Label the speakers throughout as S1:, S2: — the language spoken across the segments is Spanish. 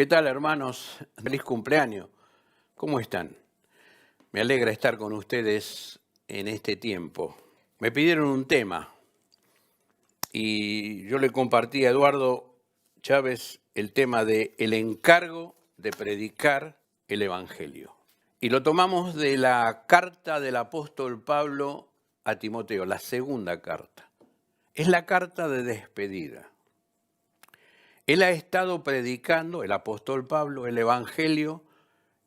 S1: ¿Qué tal, hermanos? Feliz cumpleaños. ¿Cómo están? Me alegra estar con ustedes en este tiempo. Me pidieron un tema y yo le compartí a Eduardo Chávez el tema de el encargo de predicar el Evangelio. Y lo tomamos de la carta del apóstol Pablo a Timoteo, la segunda carta. Es la carta de despedida. Él ha estado predicando, el apóstol Pablo, el Evangelio,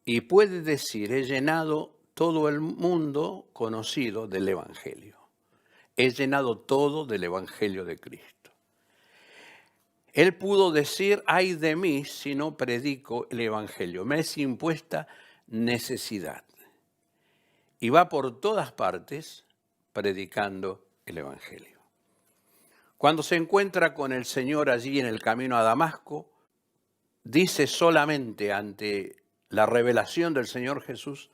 S1: y puede decir, he llenado todo el mundo conocido del Evangelio. He llenado todo del Evangelio de Cristo. Él pudo decir, ay de mí si no predico el Evangelio. Me es impuesta necesidad. Y va por todas partes predicando el Evangelio. Cuando se encuentra con el Señor allí en el camino a Damasco, dice solamente ante la revelación del Señor Jesús,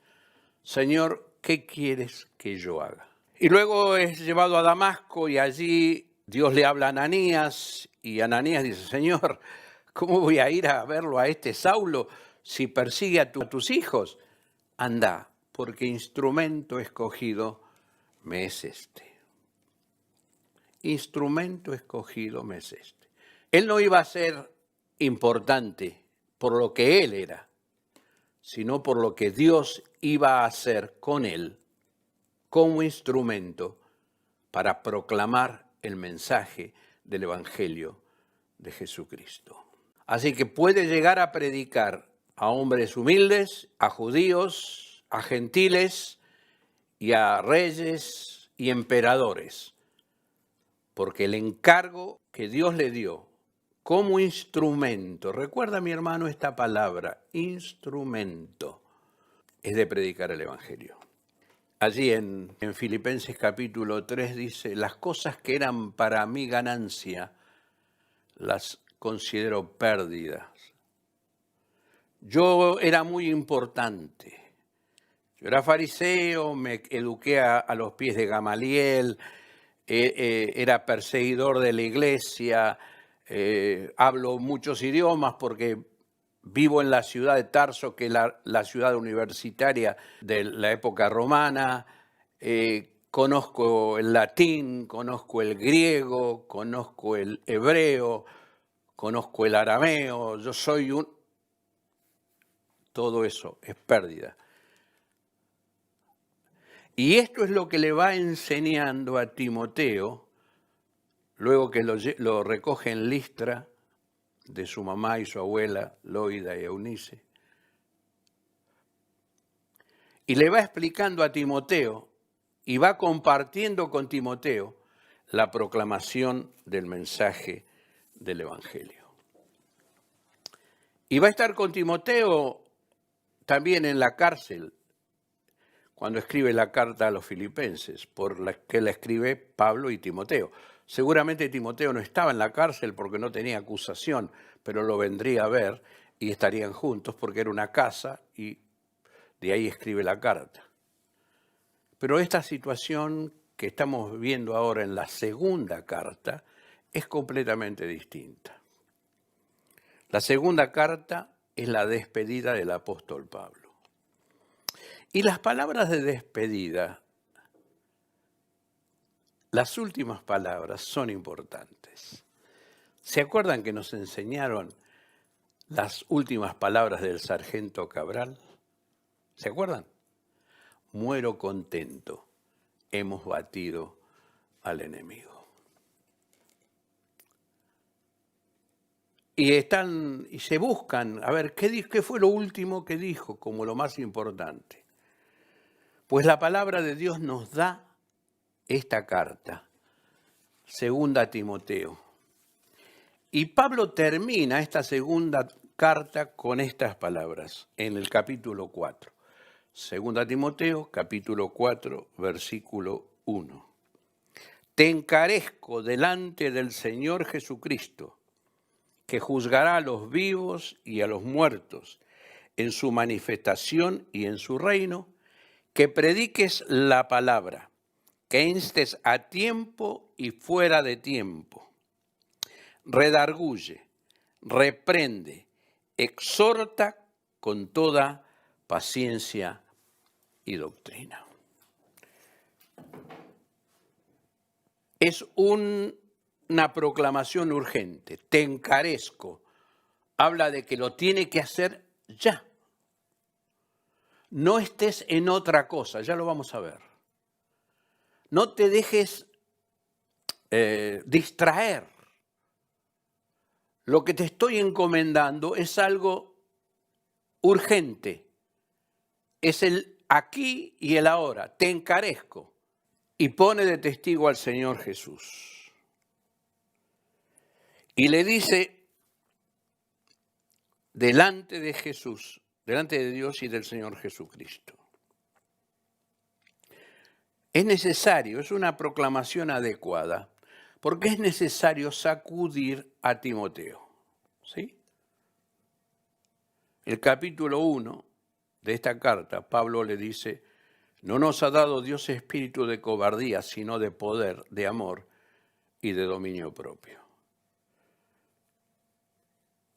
S1: Señor, ¿qué quieres que yo haga? Y luego es llevado a Damasco y allí Dios le habla a Ananías y Ananías dice, Señor, ¿cómo voy a ir a verlo a este Saulo si persigue a tus hijos? Anda, porque instrumento escogido me es este. Instrumento escogido me es este. Él no iba a ser importante por lo que él era, sino por lo que Dios iba a hacer con él como instrumento para proclamar el mensaje del Evangelio de Jesucristo. Así que puede llegar a predicar a hombres humildes, a judíos, a gentiles y a reyes y emperadores, porque el encargo que Dios le dio como instrumento, recuerda mi hermano esta palabra, instrumento, es de predicar el Evangelio. Allí en Filipenses capítulo 3 dice, las cosas que eran para mí ganancia, las considero pérdidas. Yo era muy importante. Yo era fariseo, me eduqué a los pies de Gamaliel, era perseguidor de la iglesia, hablo muchos idiomas porque vivo en la ciudad de Tarso, que es la ciudad universitaria de la época romana, conozco el latín, conozco el griego, conozco el hebreo, conozco el arameo, yo soy todo eso es pérdida. Y esto es lo que le va enseñando a Timoteo, luego que lo recoge en Listra, de su mamá y su abuela, Loida y Eunice. Y le va explicando a Timoteo y va compartiendo con Timoteo la proclamación del mensaje del Evangelio. Y va a estar con Timoteo también en la cárcel, cuando escribe la carta a los filipenses, por la que la escribe Pablo y Timoteo. Seguramente Timoteo no estaba en la cárcel porque no tenía acusación, pero lo vendría a ver y estarían juntos porque era una casa y de ahí escribe la carta. Pero esta situación que estamos viendo ahora en la segunda carta es completamente distinta. La segunda carta es la despedida del apóstol Pablo. Y las palabras de despedida, las últimas palabras son importantes. ¿Se acuerdan que nos enseñaron las últimas palabras del sargento Cabral? ¿Se acuerdan? Muero contento, hemos batido al enemigo. Y se buscan, a ver, ¿qué fue lo último que dijo como lo más importante? Pues la palabra de Dios nos da esta carta, segunda Timoteo. Y Pablo termina esta segunda carta con estas palabras en el capítulo 4. Segunda Timoteo, capítulo 4, versículo 1. Te encarezco delante del Señor Jesucristo, que juzgará a los vivos y a los muertos en su manifestación y en su reino, que prediques la palabra, que instes a tiempo y fuera de tiempo. Redarguye, reprende, exhorta con toda paciencia y doctrina. Es una proclamación urgente. Te encarezco. Habla de que lo tiene que hacer ya. No estés en otra cosa, ya lo vamos a ver. No te dejes distraer. Lo que te estoy encomendando es algo urgente. Es el aquí y el ahora. Te encarezco. Y pone de testigo al Señor Jesús. Y le dice, delante de Jesús, delante de Dios y del Señor Jesucristo. Es necesario, es una proclamación adecuada, porque es necesario sacudir a Timoteo. ¿Sí? El capítulo 1 de esta carta, Pablo le dice, no nos ha dado Dios espíritu de cobardía, sino de poder, de amor y de dominio propio.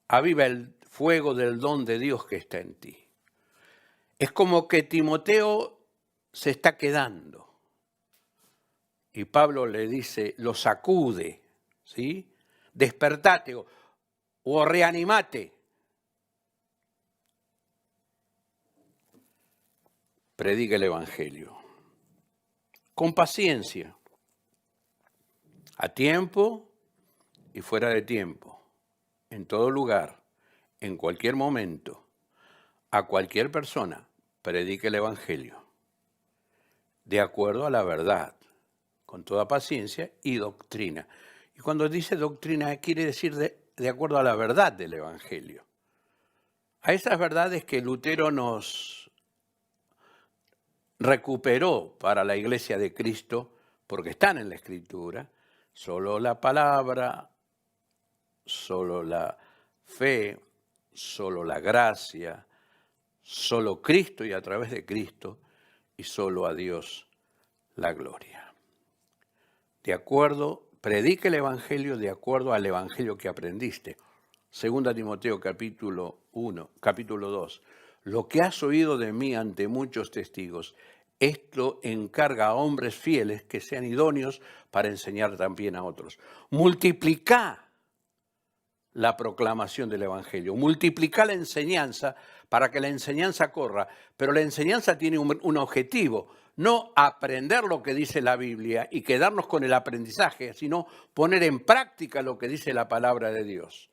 S1: Aviva el fuego del don de Dios que está en ti. Es como que Timoteo se está quedando. Y Pablo le dice, lo sacude, ¿sí? Despertate o reanimate. Predica el Evangelio. Con paciencia. A tiempo y fuera de tiempo. En todo lugar, en cualquier momento, a cualquier persona, predique el Evangelio, de acuerdo a la verdad, con toda paciencia y doctrina. Y cuando dice doctrina, quiere decir de acuerdo a la verdad del Evangelio. A esas verdades que Lutero nos recuperó para la Iglesia de Cristo, porque están en la Escritura, solo la palabra, solo la fe, solo la gracia, solo Cristo y a través de Cristo, y solo a Dios la gloria. De acuerdo, predica el Evangelio de acuerdo al Evangelio que aprendiste. 2 Timoteo capítulo 2. Lo que has oído de mí ante muchos testigos, esto encarga a hombres fieles que sean idóneos para enseñar también a otros. Multiplica la proclamación del Evangelio, multiplica la enseñanza para que la enseñanza corra, pero la enseñanza tiene un objetivo, no aprender lo que dice la Biblia y quedarnos con el aprendizaje, sino poner en práctica lo que dice la palabra de Dios.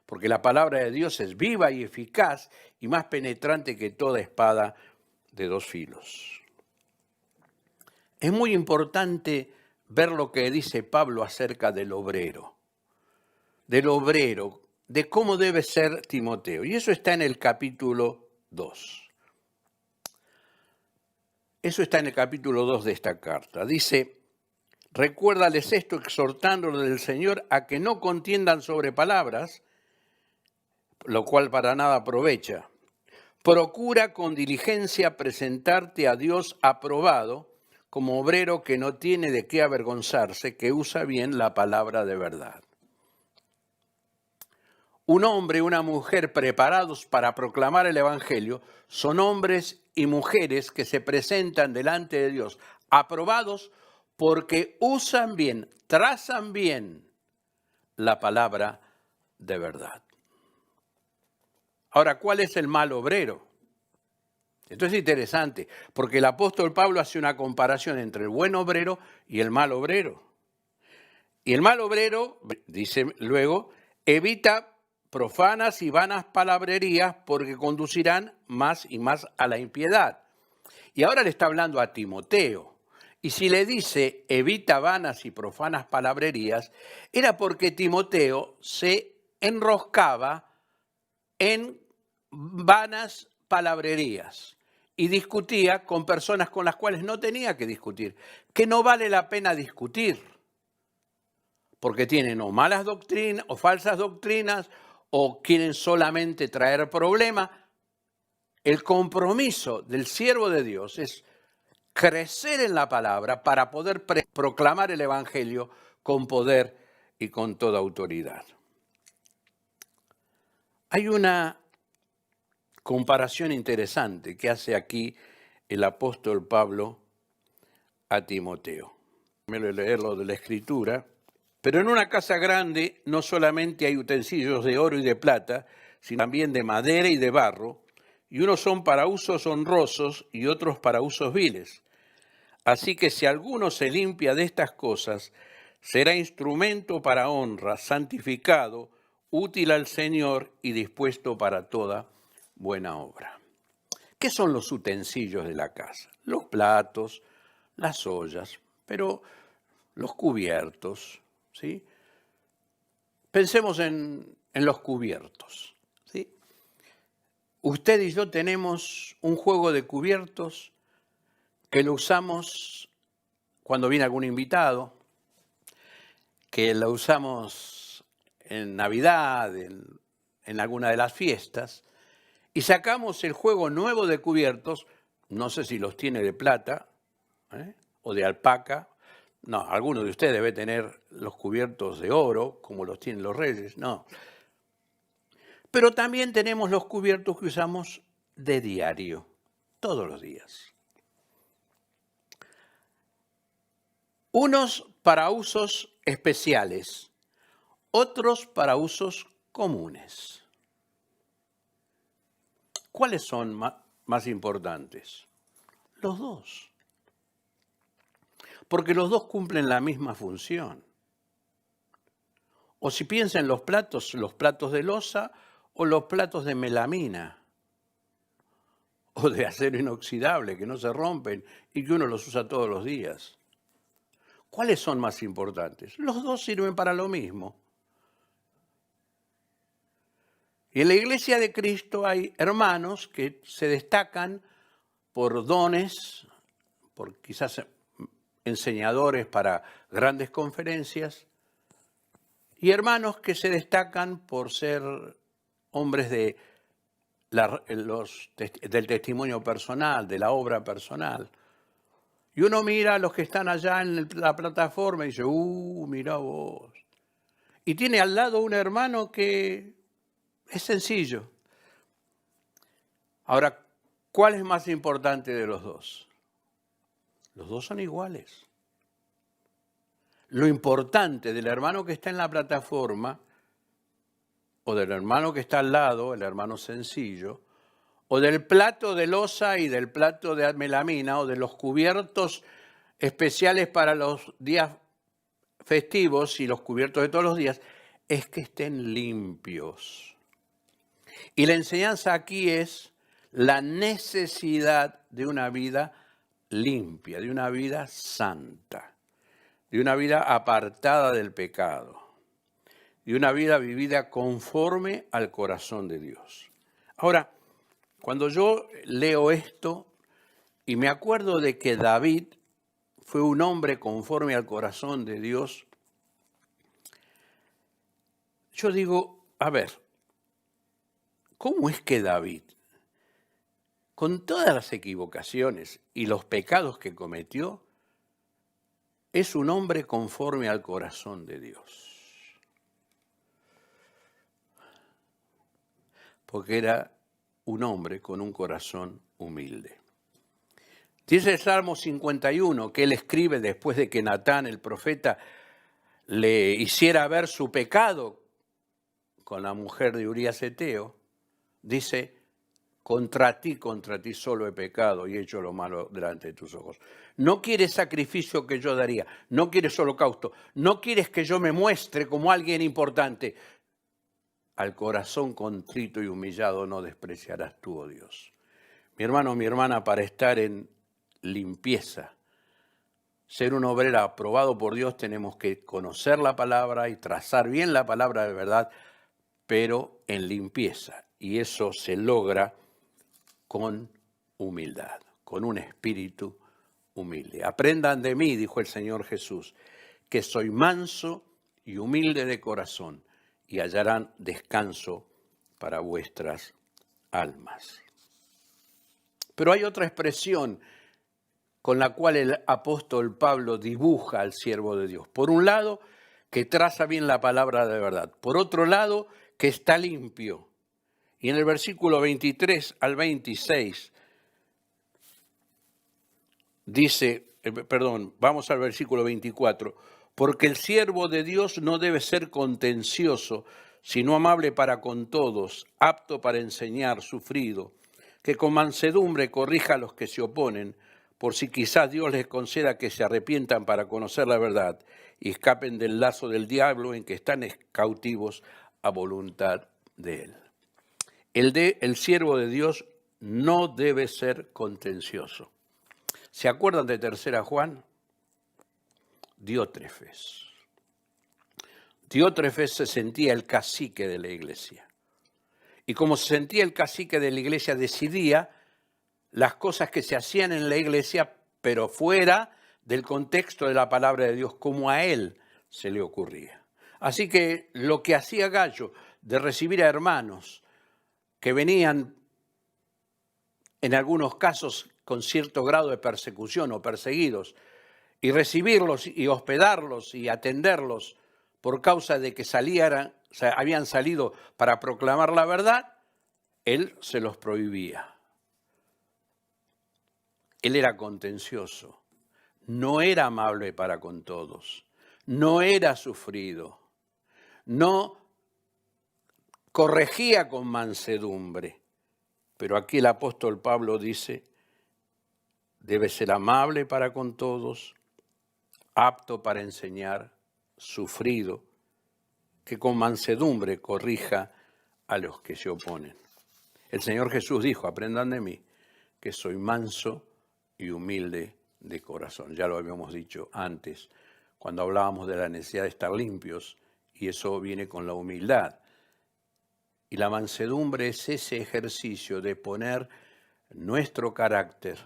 S1: Porque la palabra de Dios es viva y eficaz y más penetrante que toda espada de dos filos. Es muy importante ver lo que dice Pablo acerca del obrero, de cómo debe ser Timoteo. Y eso está en el capítulo 2. Eso está en el capítulo 2 de esta carta. Dice, recuérdales esto exhortándoles del Señor a que no contiendan sobre palabras, lo cual para nada aprovecha. Procura con diligencia presentarte a Dios aprobado, como obrero que no tiene de qué avergonzarse, que usa bien la palabra de verdad. Un hombre y una mujer preparados para proclamar el Evangelio son hombres y mujeres que se presentan delante de Dios, aprobados porque usan bien, trazan bien la palabra de verdad. Ahora, ¿cuál es el mal obrero? Esto es interesante, porque el apóstol Pablo hace una comparación entre el buen obrero y el mal obrero. Y el mal obrero, dice luego, evita profanas y vanas palabrerías porque conducirán más y más a la impiedad. Y ahora le está hablando a Timoteo. Y si le dice evita vanas y profanas palabrerías, era porque Timoteo se enroscaba en vanas palabrerías y discutía con personas con las cuales no tenía que discutir, que no vale la pena discutir, porque tienen o malas doctrinas o falsas doctrinas o quieren solamente traer problemas. El compromiso del siervo de Dios es crecer en la palabra para poder proclamar el Evangelio con poder y con toda autoridad. Hay una comparación interesante que hace aquí el apóstol Pablo a Timoteo. Me voy a leerlo de la Escritura. Pero en una casa grande no solamente hay utensilios de oro y de plata, sino también de madera y de barro, y unos son para usos honrosos y otros para usos viles. Así que si alguno se limpia de estas cosas, será instrumento para honra, santificado, útil al Señor y dispuesto para toda buena obra. ¿Qué son los utensilios de la casa? Los platos, las ollas, pero los cubiertos, ¿sí? Pensemos en los cubiertos, ¿sí? Usted y yo tenemos un juego de cubiertos que lo usamos cuando viene algún invitado, que lo usamos en Navidad, en alguna de las fiestas, y sacamos el juego nuevo de cubiertos, no sé si los tiene de plata o de alpaca. No, alguno de ustedes debe tener los cubiertos de oro, como los tienen los reyes, no. Pero también tenemos los cubiertos que usamos de diario, todos los días. Unos para usos especiales, otros para usos comunes. ¿Cuáles son más importantes? Los dos. Porque los dos cumplen la misma función. O si piensa en los platos de loza o los platos de melamina o de acero inoxidable que no se rompen y que uno los usa todos los días. ¿Cuáles son más importantes? Los dos sirven para lo mismo. Y en la Iglesia de Cristo hay hermanos que se destacan por dones, por quizás enseñadores para grandes conferencias, y hermanos que se destacan por ser hombres del testimonio personal, de la obra personal. Y uno mira a los que están allá en la plataforma y dice, mira vos. Y tiene al lado un hermano que es sencillo. Ahora, ¿cuál es más importante de los dos? Los dos son iguales. Lo importante del hermano que está en la plataforma o del hermano que está al lado, el hermano sencillo, o del plato de loza y del plato de melamina o de los cubiertos especiales para los días festivos y los cubiertos de todos los días, es que estén limpios. Y la enseñanza aquí es la necesidad de una vida limpia, de una vida santa, de una vida apartada del pecado, de una vida vivida conforme al corazón de Dios. Ahora, cuando yo leo esto y me acuerdo de que David fue un hombre conforme al corazón de Dios, yo digo, a ver, ¿cómo es que David, con todas las equivocaciones y los pecados que cometió, es un hombre conforme al corazón de Dios? Porque era un hombre con un corazón humilde. Dice el Salmo 51 que él escribe después de que Natán, el profeta, le hiciera ver su pecado con la mujer de Urías Eteo. Dice, contra ti solo he pecado y he hecho lo malo delante de tus ojos. No quieres sacrificio que yo daría, no quieres holocausto, no quieres que yo me muestre como alguien importante. Al corazón contrito y humillado no despreciarás tú, oh Dios. Mi hermano, mi hermana, para estar en limpieza, ser un obrero aprobado por Dios, tenemos que conocer la palabra y trazar bien la palabra de verdad, pero en limpieza. Y eso se logra con humildad, con un espíritu humilde. Aprendan de mí, dijo el Señor Jesús, que soy manso y humilde de corazón, y hallarán descanso para vuestras almas. Pero hay otra expresión con la cual el apóstol Pablo dibuja al siervo de Dios. Por un lado, que traza bien la palabra de verdad. Por otro lado, que está limpio. Y en el versículo 23 al 26 dice, vamos al versículo 24, porque el siervo de Dios no debe ser contencioso, sino amable para con todos, apto para enseñar, sufrido, que con mansedumbre corrija a los que se oponen, por si quizás Dios les conceda que se arrepientan para conocer la verdad y escapen del lazo del diablo en que están cautivos a voluntad de él. El siervo de Dios no debe ser contencioso. ¿Se acuerdan de 3 Juan? Diótrefes. Diótrefes se sentía el cacique de la iglesia. Y como se sentía el cacique de la iglesia, decidía las cosas que se hacían en la iglesia, pero fuera del contexto de la palabra de Dios, como a él se le ocurría. Así que lo que hacía Gallo de recibir a hermanos que venían, en algunos casos, con cierto grado de persecución o perseguidos, y recibirlos y hospedarlos y atenderlos por causa de que habían salido para proclamar la verdad, él se los prohibía. Él era contencioso, no era amable para con todos, no era sufrido, no corregía con mansedumbre. Pero aquí el apóstol Pablo dice, debe ser amable para con todos, apto para enseñar, sufrido, que con mansedumbre corrija a los que se oponen. El Señor Jesús dijo, aprendan de mí, que soy manso y humilde de corazón. Ya lo habíamos dicho antes, cuando hablábamos de la necesidad de estar limpios, y eso viene con la humildad. Y la mansedumbre es ese ejercicio de poner nuestro carácter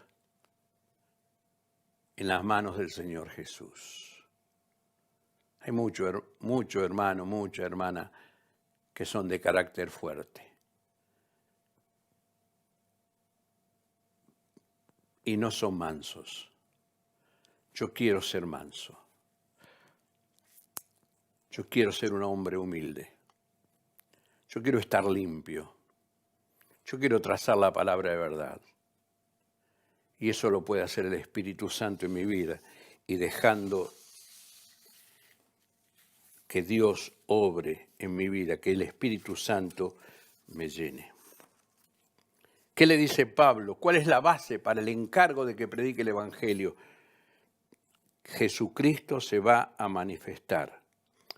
S1: en las manos del Señor Jesús. Hay mucho hermano, mucha hermana que son de carácter fuerte. Y no son mansos. Yo quiero ser manso. Yo quiero ser un hombre humilde. Yo quiero estar limpio. Yo quiero trazar la palabra de verdad. Y eso lo puede hacer el Espíritu Santo en mi vida y dejando que Dios obre en mi vida, que el Espíritu Santo me llene. ¿Qué le dice Pablo? ¿Cuál es la base para el encargo de que predique el Evangelio? Jesucristo se va a manifestar.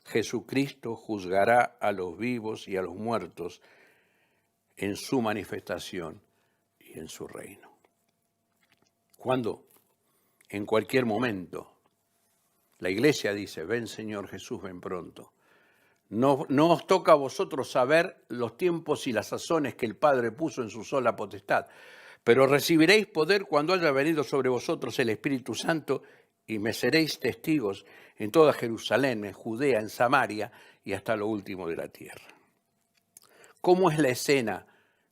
S1: Jesucristo juzgará a los vivos y a los muertos en su manifestación y en su reino. ¿Cuándo? En cualquier momento. La iglesia dice, ven Señor Jesús, ven pronto. No os toca a vosotros saber los tiempos y las sazones que el Padre puso en su sola potestad, pero recibiréis poder cuando haya venido sobre vosotros el Espíritu Santo y me seréis testigos en toda Jerusalén, en Judea, en Samaria y hasta lo último de la tierra. ¿Cómo es la escena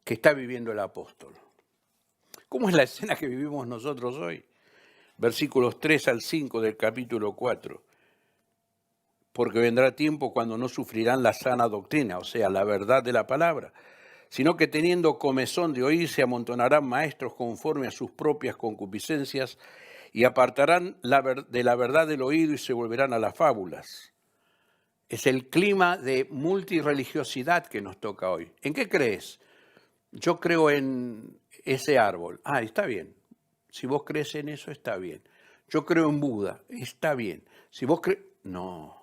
S1: que está viviendo el apóstol? ¿Cómo es la escena que vivimos nosotros hoy? Versículos 3 al 5 del capítulo 4. Porque vendrá tiempo cuando no sufrirán la sana doctrina, o sea, la verdad de la palabra, sino que teniendo comezón de oír se amontonarán maestros conforme a sus propias concupiscencias y apartarán de la verdad del oído y se volverán a las fábulas. Es el clima de multirreligiosidad que nos toca hoy. ¿En qué crees? Yo creo en ese árbol. Ah, está bien. Si vos crees en eso, está bien. Yo creo en Buda. Está bien. Si vos crees... No.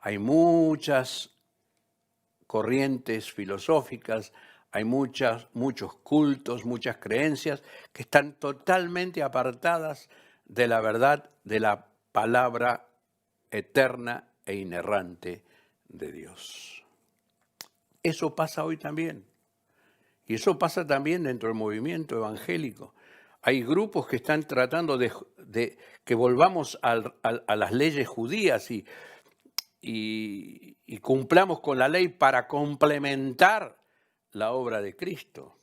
S1: Hay muchas corrientes filosóficas, hay muchos cultos, muchas creencias que están totalmente apartadas de la verdad de la palabra eterna e inerrante de Dios. Eso pasa hoy también. Y eso pasa también dentro del movimiento evangélico. Hay grupos que están tratando de que volvamos a las leyes judías y cumplamos con la ley para complementar la obra de Cristo.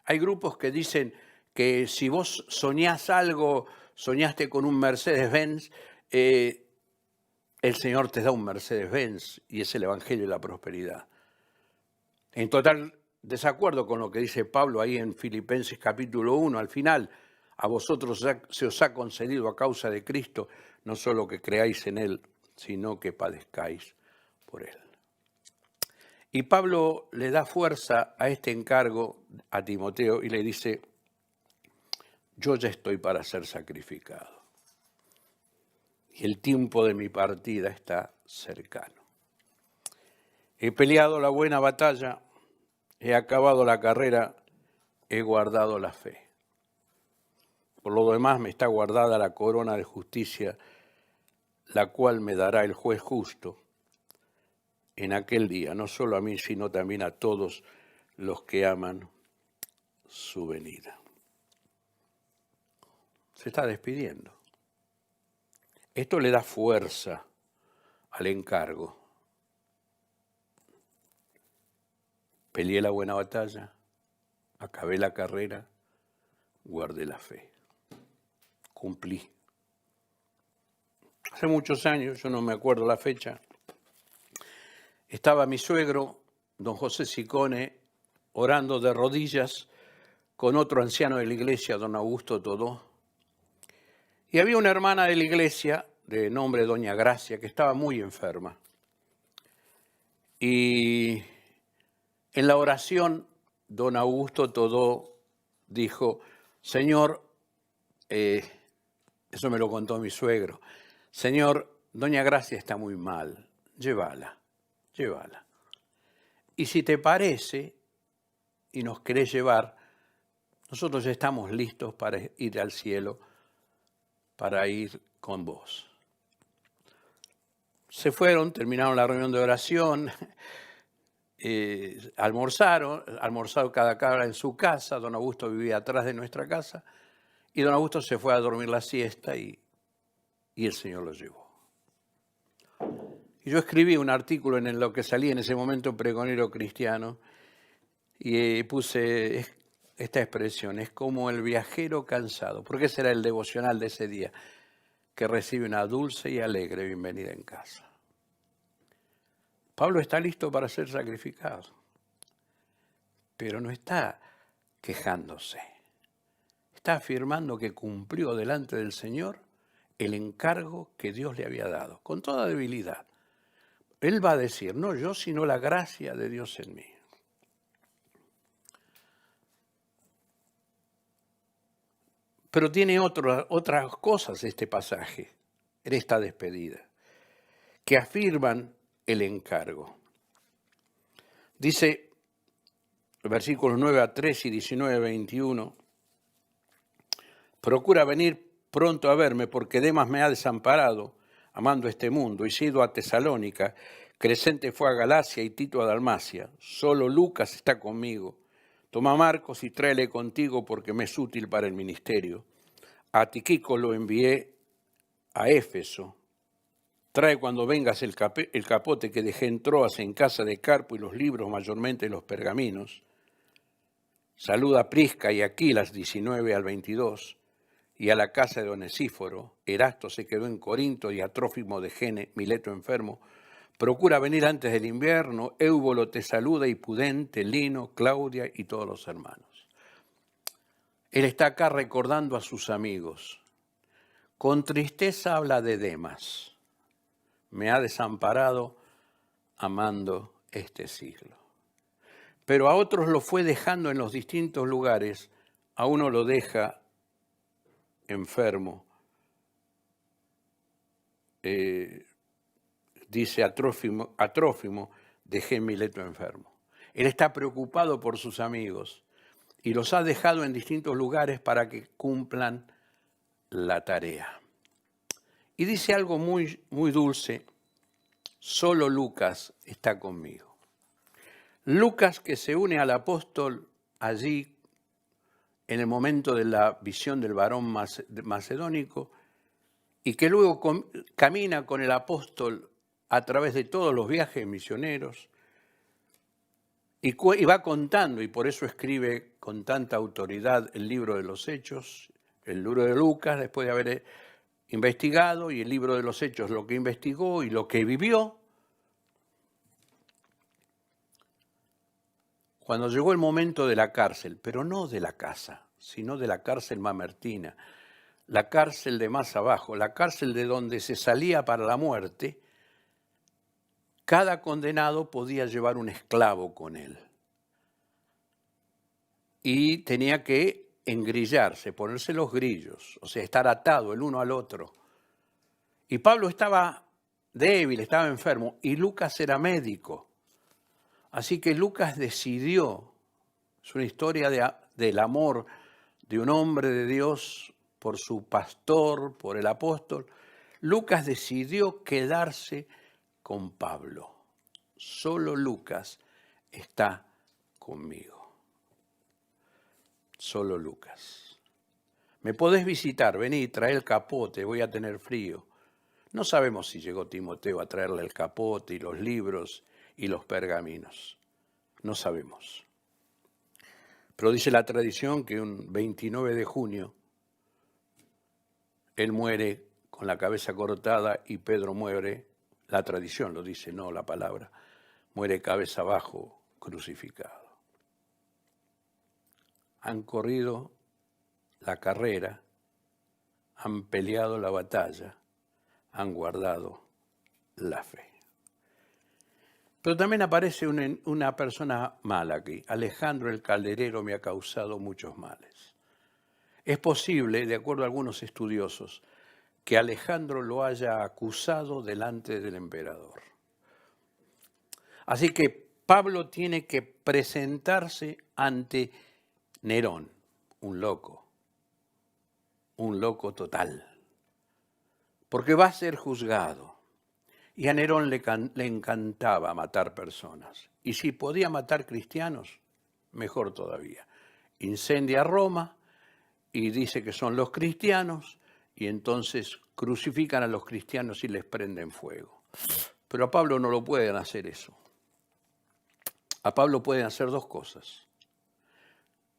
S1: Hay grupos que dicen que si vos soñás algo, soñaste con un Mercedes-Benz, el el Señor te da un Mercedes-Benz y es el Evangelio de la prosperidad. En total desacuerdo con lo que dice Pablo ahí en Filipenses capítulo 1, al final, a vosotros se os ha concedido a causa de Cristo, no solo que creáis en Él, sino que padezcáis por Él. Y Pablo le da fuerza a este encargo a Timoteo y le dice, yo ya estoy para ser sacrificado. Y el tiempo de mi partida está cercano. He peleado la buena batalla, he acabado la carrera, he guardado la fe. Por lo demás me está guardada la corona de justicia, la cual me dará el juez justo en aquel día, no solo a mí, sino también a todos los que aman su venida. Se está despidiendo. Esto le da fuerza al encargo. Peleé la buena batalla, acabé la carrera, guardé la fe. Cumplí. Hace muchos años, yo no me acuerdo la fecha, estaba mi suegro, don José Sicone, orando de rodillas con otro anciano de la iglesia, don Augusto Todó. Y había una hermana de la iglesia, de nombre doña Gracia, que estaba muy enferma. Y en la oración, don Augusto Todó dijo, Señor, eso me lo contó mi suegro, Señor, doña Gracia está muy mal, llévala. Y si te parece y nos querés llevar, nosotros ya estamos listos para ir al cielo, para ir con vos. Se fueron, terminaron la reunión de oración, almorzaron cada cabra en su casa, don Augusto vivía atrás de nuestra casa, y don Augusto se fue a dormir la siesta y el Señor lo llevó. Y yo escribí un artículo en lo que salía en ese momento Pregonero Cristiano y puse esta expresión, es como el viajero cansado, porque ese era el devocional de ese día, que recibe una dulce y alegre bienvenida en casa. Pablo está listo para ser sacrificado, pero no está quejándose, está afirmando que cumplió delante del Señor el encargo que Dios le había dado, con toda debilidad. Él va a decir, no yo, sino la gracia de Dios en mí. Pero tiene otras cosas este pasaje, en esta despedida, que afirman el encargo. Dice, versículos 9 a 3 y 19 a 21, procura venir pronto a verme porque Demas me ha desamparado, amando este mundo, y sido a Tesalónica, Crescente fue a Galacia y Tito a Dalmacia, solo Lucas está conmigo. Toma a Marcos y tráele contigo porque me es útil para el ministerio. A Tiquico lo envié a Éfeso. Trae cuando vengas el capote que dejé en Troas en casa de Carpo y los libros, mayormente los pergaminos. Saluda a Prisca y Aquilas, 19 al 22, y a la casa de Onesíforo. Erasto se quedó en Corinto y a Trófimo de Gene, Mileto enfermo. Procura venir antes del invierno. Éubolo te saluda y Pudente, Lino, Claudia y todos los hermanos. Él está acá recordando a sus amigos. Con tristeza habla de Demas. Me ha desamparado amando este siglo. Pero a otros lo fue dejando en los distintos lugares. A uno lo deja enfermo. Dice a Trófimo, dejé Mileto enfermo. Él está preocupado por sus amigos y los ha dejado en distintos lugares para que cumplan la tarea. Y dice algo muy, muy dulce, solo Lucas está conmigo. Lucas, que se une al apóstol allí en el momento de la visión del varón macedónico y que luego camina con el apóstol a través de todos los viajes misioneros y va contando, y por eso escribe con tanta autoridad el libro de los Hechos, el libro de Lucas, después de haber investigado, y el libro de los Hechos lo que investigó y lo que vivió. Cuando llegó el momento de la cárcel, pero no de la casa, sino de la cárcel mamertina, la cárcel de más abajo, la cárcel de donde se salía para la muerte, cada condenado podía llevar un esclavo con él. Y tenía que engrillarse, ponerse los grillos, o sea, estar atado el uno al otro. Y Pablo estaba débil, estaba enfermo, y Lucas era médico. Así que Lucas decidió, es una historia del amor de un hombre de Dios por su pastor, por el apóstol. Lucas decidió quedarse con Pablo. Solo Lucas está conmigo. Solo Lucas. Me podés visitar, vení, trae el capote, voy a tener frío. No sabemos si llegó Timoteo a traerle el capote y los libros y los pergaminos. No sabemos. Pero dice la tradición que un 29 de junio él muere con la cabeza cortada y Pedro muere, la tradición lo dice, no la palabra, muere cabeza abajo, crucificado. Han corrido la carrera, han peleado la batalla, han guardado la fe. Pero también aparece una persona mala aquí. Alejandro el calderero me ha causado muchos males. Es posible, de acuerdo a algunos estudiosos, que Alejandro lo haya acusado delante del emperador. Así que Pablo tiene que presentarse ante Nerón, un loco total, porque va a ser juzgado. Y a Nerón le encantaba matar personas. Y si podía matar cristianos, mejor todavía. Incendia Roma y dice que son los cristianos, y entonces crucifican a los cristianos y les prenden fuego. Pero a Pablo no lo pueden hacer eso. A Pablo pueden hacer dos cosas: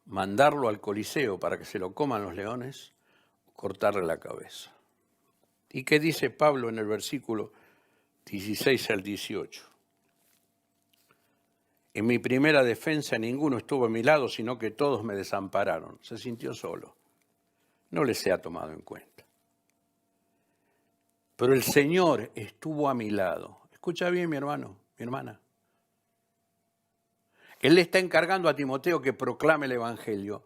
S1: mandarlo al Coliseo para que se lo coman los leones, o cortarle la cabeza. ¿Y qué dice Pablo en el versículo 16 al 18? En mi primera defensa ninguno estuvo a mi lado, sino que todos me desampararon. Se sintió solo. No les se ha tomado en cuenta. Pero el Señor estuvo a mi lado. Escucha bien, mi hermano, mi hermana. Él le está encargando a Timoteo que proclame el Evangelio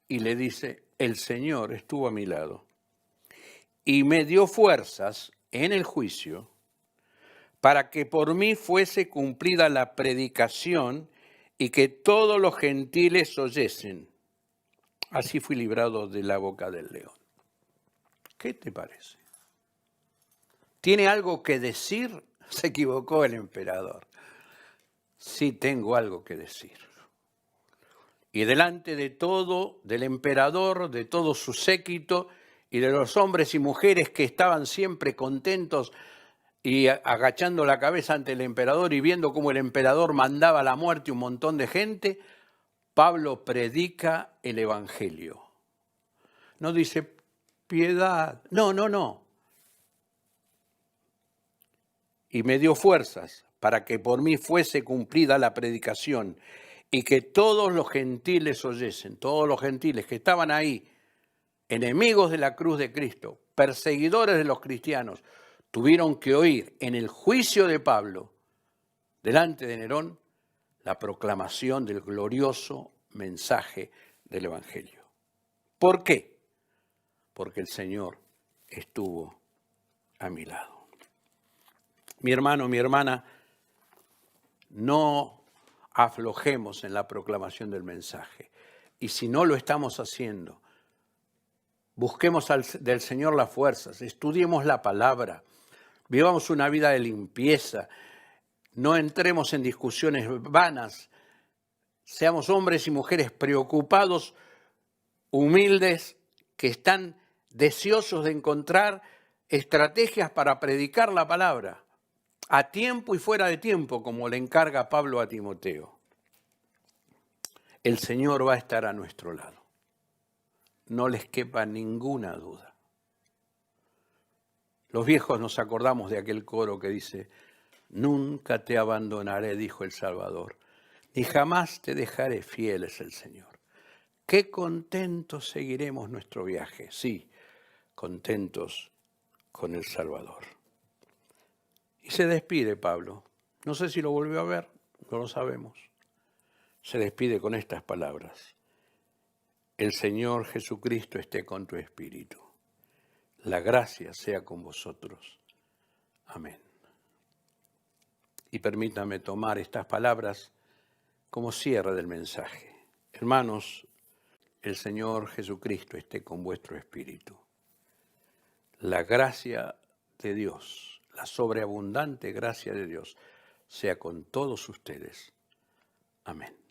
S1: y le dice, el Señor estuvo a mi lado y me dio fuerzas en el juicio para que por mí fuese cumplida la predicación y que todos los gentiles oyesen. Así fui librado de la boca del león. ¿Qué te parece? ¿Tiene algo que decir? Se equivocó el emperador. Sí tengo algo que decir. Y delante de todo, del emperador, de todo su séquito y de los hombres y mujeres que estaban siempre contentos y agachando la cabeza ante el emperador y viendo cómo el emperador mandaba a la muerte un montón de gente, Pablo predica el Evangelio. No dice piedad, no. Y me dio fuerzas para que por mí fuese cumplida la predicación y que todos los gentiles oyesen, todos los gentiles que estaban ahí, enemigos de la cruz de Cristo, perseguidores de los cristianos, tuvieron que oír en el juicio de Pablo, delante de Nerón, la proclamación del glorioso mensaje del Evangelio. ¿Por qué? Porque el Señor estuvo a mi lado. Mi hermano, mi hermana, no aflojemos en la proclamación del mensaje. Y si no lo estamos haciendo, busquemos del Señor las fuerzas, estudiemos la palabra, vivamos una vida de limpieza, no entremos en discusiones vanas, seamos hombres y mujeres preocupados, humildes, que están deseosos de encontrar estrategias para predicar la palabra, a tiempo y fuera de tiempo, como le encarga Pablo a Timoteo. El Señor va a estar a nuestro lado. No les quepa ninguna duda. Los viejos nos acordamos de aquel coro que dice, nunca te abandonaré, dijo el Salvador, ni jamás te dejaré, fiel es el Señor. Qué contentos seguiremos nuestro viaje, sí, contentos con el Salvador. Y se despide Pablo. No sé si lo volvió a ver, no lo sabemos. Se despide con estas palabras. El Señor Jesucristo esté con tu espíritu. La gracia sea con vosotros. Amén. Y permítame tomar estas palabras como cierre del mensaje. Hermanos, el Señor Jesucristo esté con vuestro espíritu. La gracia de Dios, la sobreabundante gracia de Dios, sea con todos ustedes. Amén.